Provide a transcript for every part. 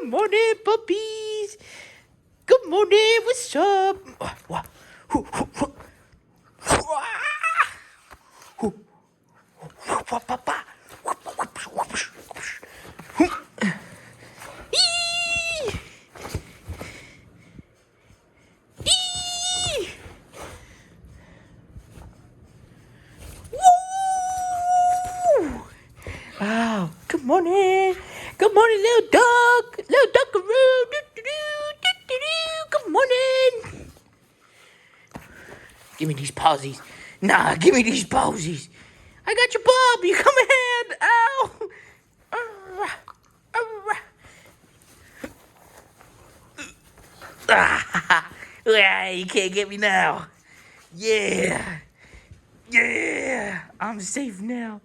Good morning, puppies. Good morning. What's up? What? Wow. Good morning. Good morning, little dog. Little duckaroo. Good morning. Give me these posies. Nah, give me these posies. I got your bub. You come ahead. Ow. You can't get me now. Yeah. Yeah. I'm safe now.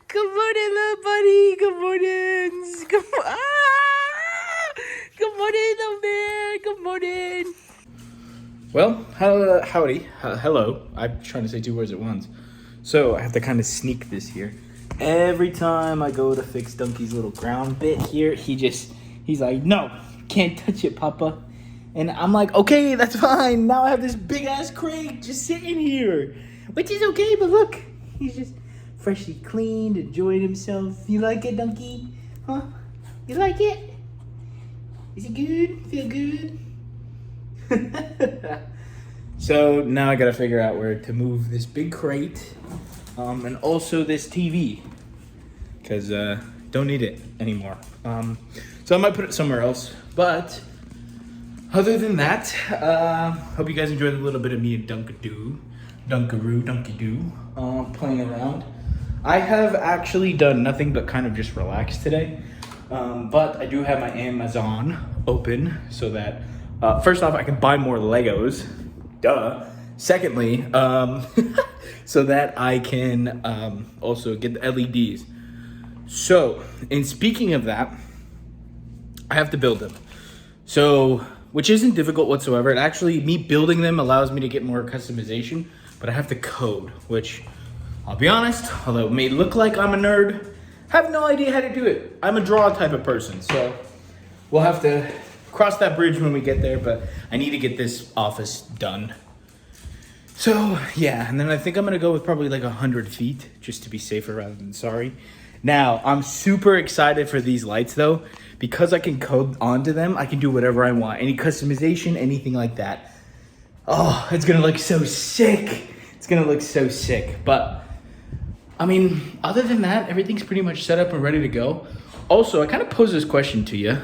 Good morning, little buddy. Good morning. Good morning, little man. Good morning. Well, howdy. Hello. I'm trying to say two words at once. So I have to kind of sneak this here. Every time I go to fix Donkey's little ground bit here, he's like, no, can't touch it, Papa. And I'm like, okay, that's fine. Now I have this big ass crate just sitting here, which is okay, but look, he's just freshly cleaned, enjoying himself. You like it, Donkey? Huh? You like it? Is it good? Feel good? So now I gotta figure out where to move this big crate, and also this TV, because don't need it anymore. So I might put it somewhere else. But other than that, hope you guys enjoyed a little bit of me and Dunkaroo, playing around. I have actually done nothing but kind of just relax today. But I do have my Amazon open so that first off, I can buy more Legos. Duh. Secondly, so that I can also get the LEDs. So, in speaking of that, I have to build them. So, which isn't difficult whatsoever. It actually, me building them allows me to get more customization, but I have to code, which I'll be honest, although it may look like I'm a nerd, I have no idea how to do it. I'm a draw type of person, so we'll have to cross that bridge when we get there, but I need to get this office done. So, yeah, and then I think I'm gonna go with probably like 100 feet, just to be safer rather than sorry. Now, I'm super excited for these lights though, because I can code onto them, I can do whatever I want. Any customization, anything like that. Oh, it's gonna look so sick. It's gonna look so sick, but I mean, other than that, everything's pretty much set up and ready to go. Also, I kind of pose this question to you.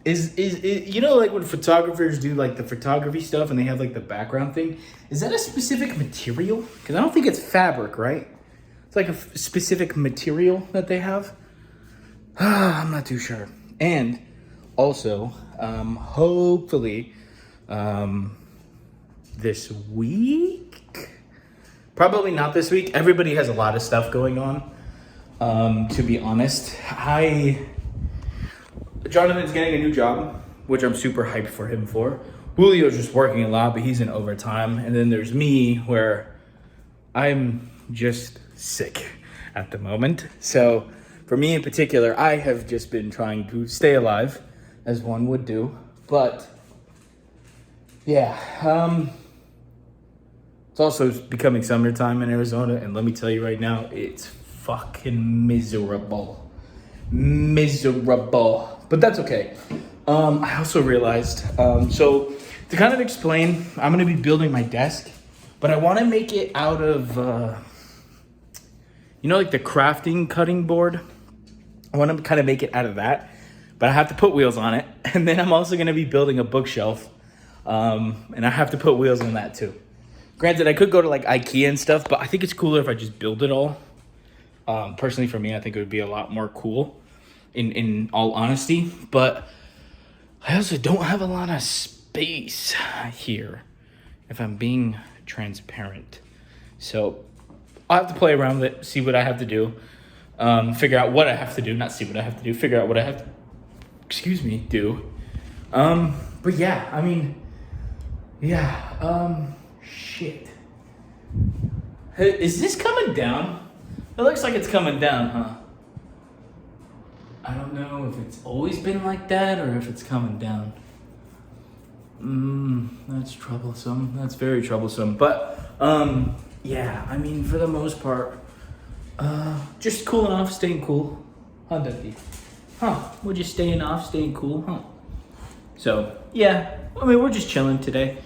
Is you know, like when photographers do like the photography stuff and they have like the background thing, is that a specific material? Because I don't think it's fabric, right? It's like a specific material that they have. I'm not too sure. And also, hopefully, this week, probably not this week. Everybody has a lot of stuff going on. To be honest, Jonathan's getting a new job, which I'm super hyped for him for. Julio's just working a lot, but he's in overtime. And then there's me, where I'm just sick at the moment. So for me in particular, I have just been trying to stay alive, as one would do. But yeah, it's also becoming summertime in Arizona, and let me tell you right now, it's fucking miserable. But that's okay. I also realized, so to kind of explain, I'm gonna be building my desk, but I wanna make it out of, you know, like the crafting cutting board? I wanna kind of make it out of that, but I have to put wheels on it. And then I'm also gonna be building a bookshelf, and I have to put wheels on that too. Granted, I could go to like IKEA and stuff, but I think it's cooler if I just build it all. Personally for me, I think it would be a lot more cool in all honesty, but I also don't have a lot of space here, if I'm being transparent. So I'll have to play around with it, see what I have to do, figure out what I have to do, not see what I have to do, figure out what I have to, do. But yeah, I mean, yeah, shit. Hey, is this coming down? It looks like it's coming down, huh? I don't know if it's always been like that or if it's coming down. That's troublesome. That's very troublesome. But, yeah, I mean, for the most part, just cooling off, staying cool. Huh, Ducky? Huh, we're just staying off, staying cool, huh? So, yeah, I mean, we're just chilling today.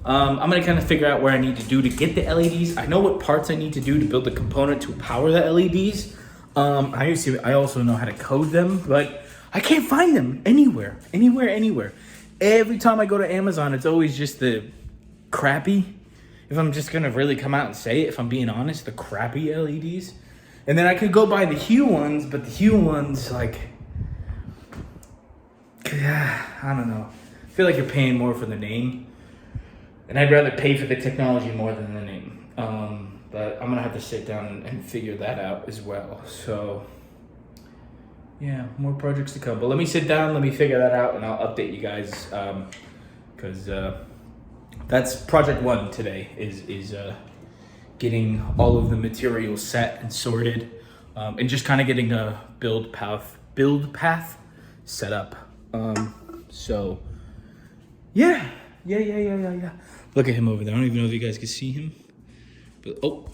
I'm gonna kind of figure out where I need to do to get the LEDs. I know what parts I need to do to build the component to power the LEDs. I also know how to code them, but I can't find them anywhere. Every time I go to Amazon, it's always just the crappy, if I'm just gonna really come out and say it, if I'm being honest, the crappy LEDs. And then I could go buy the Hue ones, but the Hue ones, like, I don't know. I feel like you're paying more for the name. And I'd rather pay for the technology more than the name. But I'm gonna have to sit down and figure that out as well. So, yeah, more projects to come. But let me sit down, let me figure that out, and I'll update you guys. Because that's project one today, is getting all of the materials set and sorted. And just kind of getting a build path set up. So, yeah. Look at him over there. I don't even know if you guys can see him. But, oh.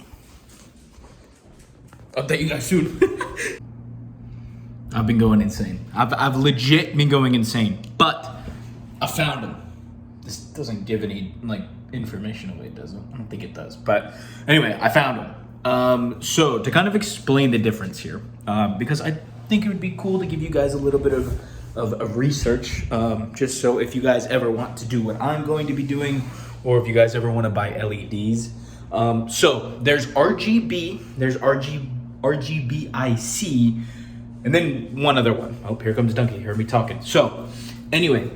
I'll update you guys soon. I've been going insane. I've legit been going insane. But I found him. This doesn't give any, like, information away, does it? I don't think it does. But anyway, I found him. So to kind of explain the difference here, because I think it would be cool to give you guys a little bit of research, just so if you guys ever want to do what I'm going to be doing, or if you guys ever want to buy LEDs. So there's RGB, there's RGBIC, and then one other one. Oh, here comes Dunky, hear me talking. So anyway,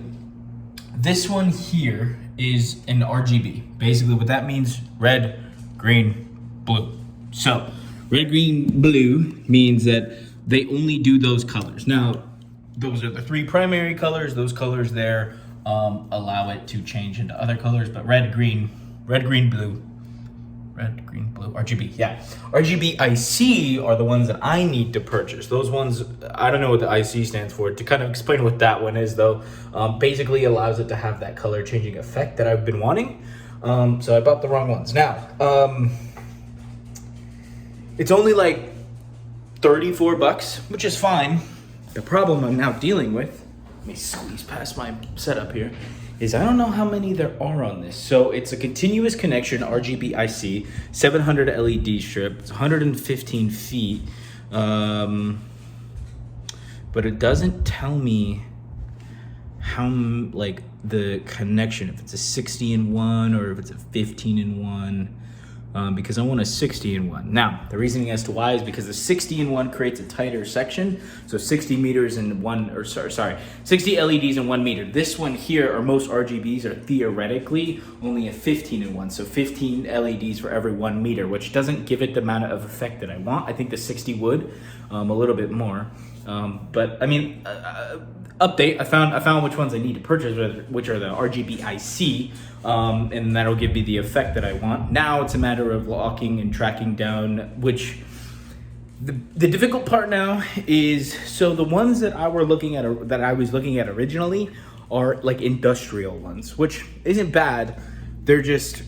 this one here is an RGB. Basically what that means, red, green, blue. So red, green, blue means that they only do those colors. Now, those are the three primary colors. Those colors there allow it to change into other colors, but red, green, blue, RGB, yeah. RGBIC are the ones that I need to purchase. Those ones, I don't know what the IC stands for. To kind of explain what that one is though, basically allows it to have that color changing effect that I've been wanting. So I bought the wrong ones. Now, it's only like 34 bucks, which is fine. The problem I'm now dealing with, let me squeeze past my setup here, is I don't know how many there are on this. So it's a continuous connection RGBIC, 700 LED strip, it's 115 feet, but it doesn't tell me how, like, the connection, if it's a 60 in one or if it's a 15 in one. Because I want a 60 in one. Now, the reasoning as to why is because the 60 in one creates a tighter section. So 60 meters in one, or sorry, 60 LEDs in 1 meter. This one here, or most RGBs, are theoretically only a 15 in one. So 15 LEDs for every 1 meter, which doesn't give it the amount of effect that I want. I think the 60 would, a little bit more. But I mean, update, I found which ones I need to purchase, which are the RGBIC, and that'll give me the effect that I want. Now it's a matter of locking and tracking down, which the difficult part now is, so the ones that I was looking at originally are like industrial ones, which isn't bad. They're just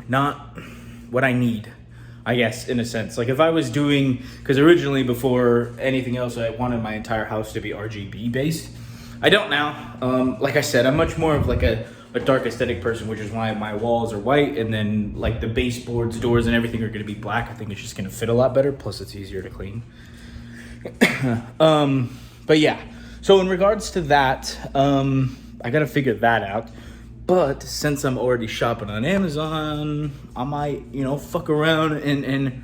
not what I need, I guess, in a sense. Like if I was doing, because originally before anything else, I wanted my entire house to be RGB based. I don't now. Like I said, I'm much more of like a dark aesthetic person, which is why my walls are white, and then like the baseboards, doors, and everything are going to be black. I think it's just going to fit a lot better. Plus, it's easier to clean. But yeah. So in regards to that, I got to figure that out. But since I'm already shopping on Amazon, I might, fuck around and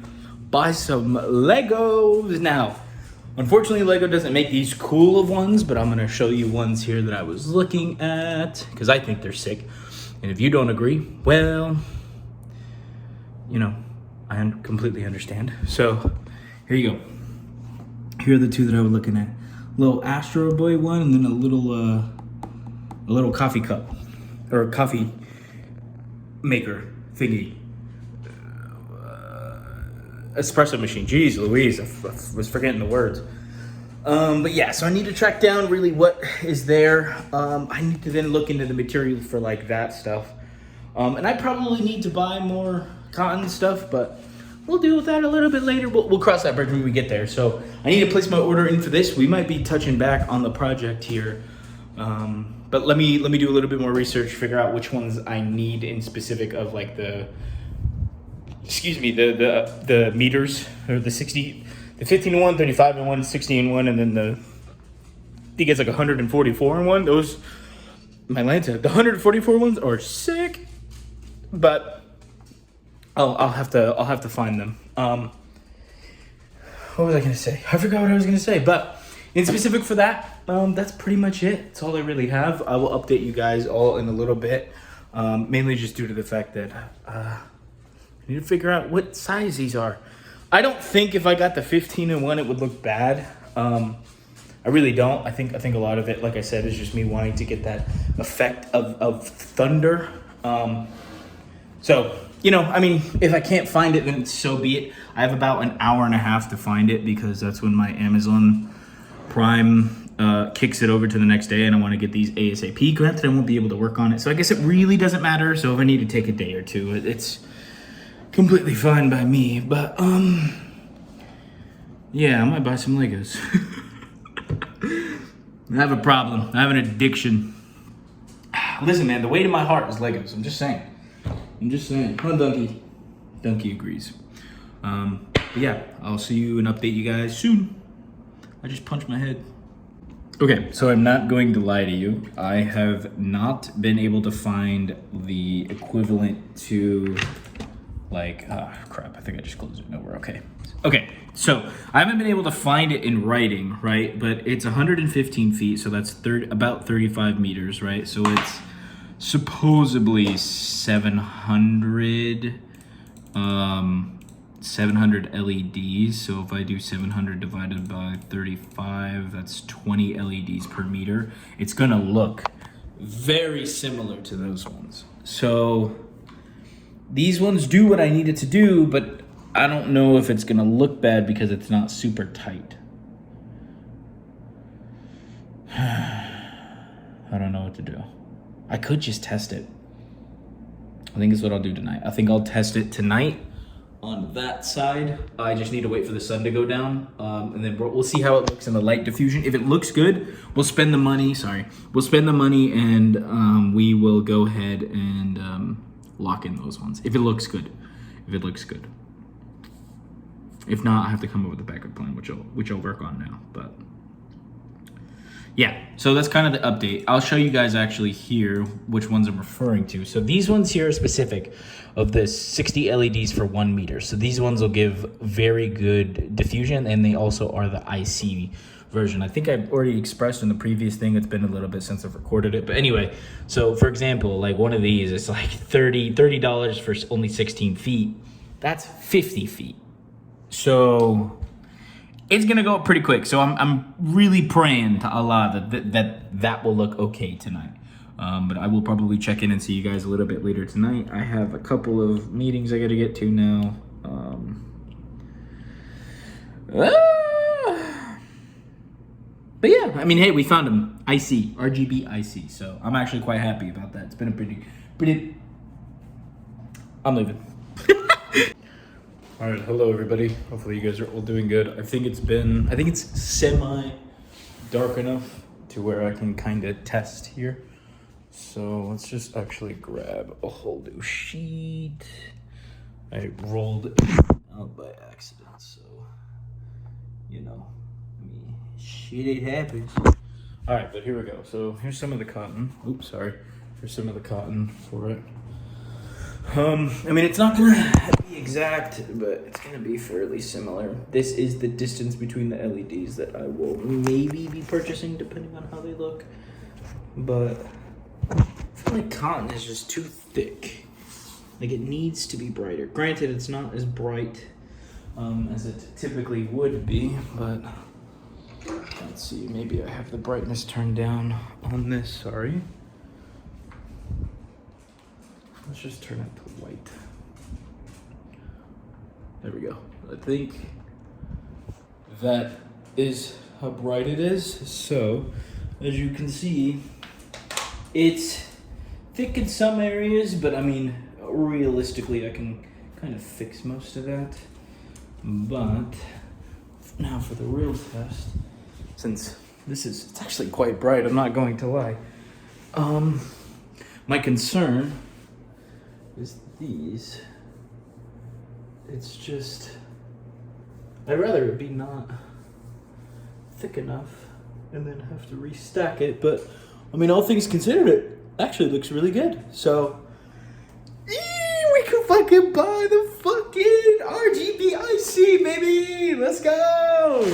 buy some Legos. Now, unfortunately, Lego doesn't make these cool of ones, but I'm going to show you ones here that I was looking at because I think they're sick. And if you don't agree, well, I completely understand. So here you go. Here are the two that I was looking at. Little Astro Boy one, and then a little a little coffee cup or a coffee maker thingy. Espresso machine. Jeez Louise, I was forgetting the words. But yeah, so I need to track down really what is there. I need to then look into the material for like that stuff. And I probably need to buy more cotton stuff, but we'll deal with that a little bit later. We'll cross that bridge when we get there. So I need to place my order in for this. We might be touching back on the project here. But let me do a little bit more research, figure out which ones I need in specific of like the meters, or the 15 in one, 35 in one, 60 in one, and then I think it's like 144 in one. Those, my Lanta, the 144 ones are sick, but I'll have to find them. What was I gonna say? I forgot what I was gonna say, but in specific for that, that's pretty much it. That's all I really have. I will update you guys all in a little bit, mainly just due to the fact that I need to figure out what size these are. I don't think if I got the 15 in one, it would look bad. I really don't. I think a lot of it, like I said, is just me wanting to get that effect of thunder. So, you know, I mean, if I can't find it, then so be it. I have about an hour and a half to find it because that's when my Amazon Prime kicks it over to the next day, and I want to get these ASAP. Granted, I won't be able to work on it, so I guess it really doesn't matter. So if I need to take a day or two, it's completely fine by me. But yeah, I might buy some Legos. I have a problem. I have an addiction. Listen, man, the weight of my heart is Legos. I'm just saying. Huh, Donkey? Donkey agrees. But yeah, I'll see you and update you guys soon. I just punched my head. Okay, so I'm not going to lie to you. I have not been able to find the equivalent to, like, crap, I think I just closed it. No, we're okay. Okay, so I haven't been able to find it in writing, right? But it's 115 feet, so that's about 35 meters, right? So it's supposedly 700 LEDs. So if I do 700 divided by 35, that's 20 LEDs per meter. It's gonna look very similar to those ones. So these ones do what I need it to do, but I don't know if it's gonna look bad because it's not super tight. I don't know what to do. I could just test it. I think it's what I'll do tonight. I think I'll test it tonight on that side. I just need to wait for the sun to go down, and then we'll see how it looks in the light diffusion. If it looks good, we'll spend the money. We'll spend the money, and we will go ahead and lock in those ones. If it looks good. If not, I have to come up with a backup plan, which I'll work on now. But yeah, so that's kind of the update. I'll show you guys actually here which ones I'm referring to. So these ones here are specific of the 60 LEDs for 1 meter. So these ones will give very good diffusion, and they also are the IC version. I think I've already expressed in the previous thing. It's been a little bit since I've recorded it. But anyway, so for example, like one of these is like $30 for only 16 feet. That's 50 feet. So it's gonna go up pretty quick. So I'm really praying to Allah that will look okay tonight. But I will probably check in and see you guys a little bit later tonight. I have a couple of meetings I gotta get to now. But yeah, I mean, hey, we found them. IC, RGB IC. So I'm actually quite happy about that. It's been a pretty. I'm leaving. All right, hello everybody. Hopefully you guys are all doing good. I think it's semi dark enough to where I can kind of test here. So let's just actually grab a whole new sheet. I rolled it out by accident, so you know, I mean, shit, it happens. All right, but here we go. So here's some of the cotton. Oops, sorry. Here's some of the cotton for it. I mean, it's not gonna be exact, but it's gonna be fairly similar. This is the distance between the LEDs that I will maybe be purchasing, depending on how they look. But I feel like cotton is just too thick. Like, it needs to be brighter. Granted, it's not as bright as it typically would be, but let's see. Maybe I have the brightness turned down on this. Sorry. just turn it to white. There we go. I think that is how bright it is. So, as you can see, it's thick in some areas, but I mean, realistically, I can kind of fix most of that. But now for the real test, since it's actually quite bright, I'm not going to lie. My concern is these. It's just, I'd rather it be not thick enough and then have to restack it, but I mean, all things considered, it actually looks really good. So, we can fucking buy the fucking RGB IC, baby! Let's go!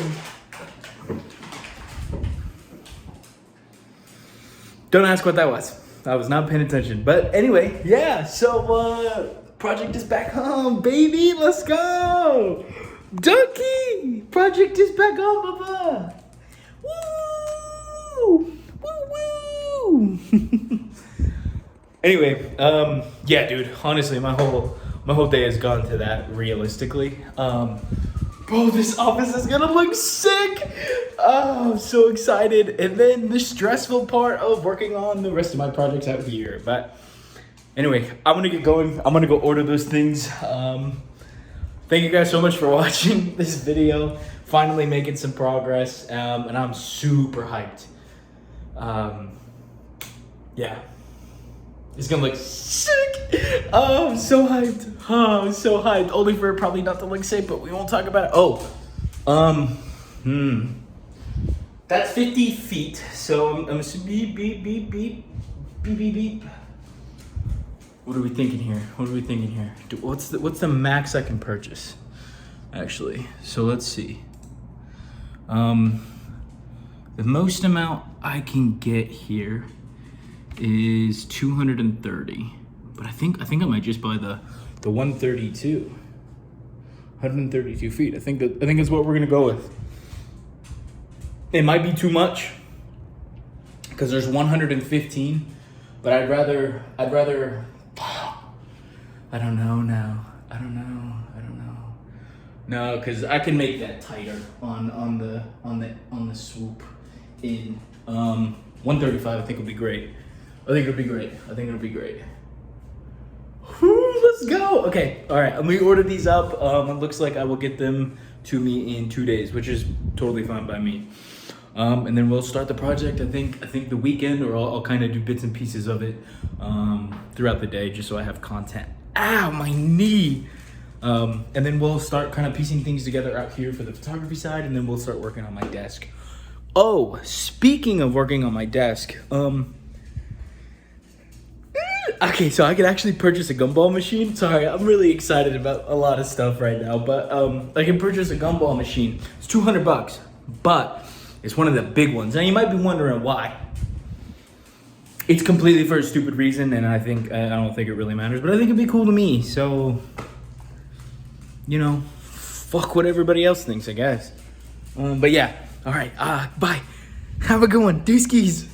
Don't ask what that was. I was not paying attention. But anyway, yeah, so project is back home, baby. Let's go. Ducky! Project is back home, Baba. Woo! Woo woo! Anyway, yeah, dude, honestly, my whole day has gone to that realistically. Bro, this office is gonna look sick! Oh, I'm so excited. And then the stressful part of working on the rest of my projects out here. But anyway, I'm gonna get going. I'm gonna go order those things. Thank you guys so much for watching this video. Finally making some progress, and I'm super hyped. Yeah. It's gonna look sick. Oh, I'm so hyped. Oh, I'm so hyped. Only for it probably not to look sick, but we won't talk about it. Oh, that's 50 feet. So I'm gonna beep, beep, beep, beep, beep, beep, beep. What are we thinking here? What are we thinking here? What's the max I can purchase? Actually, so let's see. The most amount I can get here is 230, but I think I might just buy the 132 feet. I think that's what we're gonna go with. It might be too much because there's 115, but I'd rather I don't know now. I don't know. No, because I can make that tighter on the swoop in 135. I think would be great. I think it'll be great. Whew, let's go. Okay, all right. I'm gonna order these up. It looks like I will get them to me in 2 days, which is totally fine by me. And then we'll start the project. I think the weekend, or I'll kind of do bits and pieces of it throughout the day, just so I have content. Ow, my knee. And then we'll start kind of piecing things together out here for the photography side, and then we'll start working on my desk. Oh, speaking of working on my desk, okay, so I could actually purchase a gumball machine. Sorry, I'm really excited about a lot of stuff right now, but I can purchase a gumball machine. It's $200, but it's one of the big ones. Now you might be wondering why. It's completely for a stupid reason, and I don't think it really matters, but I think it'd be cool to me. So, you know, fuck what everybody else thinks, I guess. But yeah, all right. Bye. Have a good one. Deuce skis.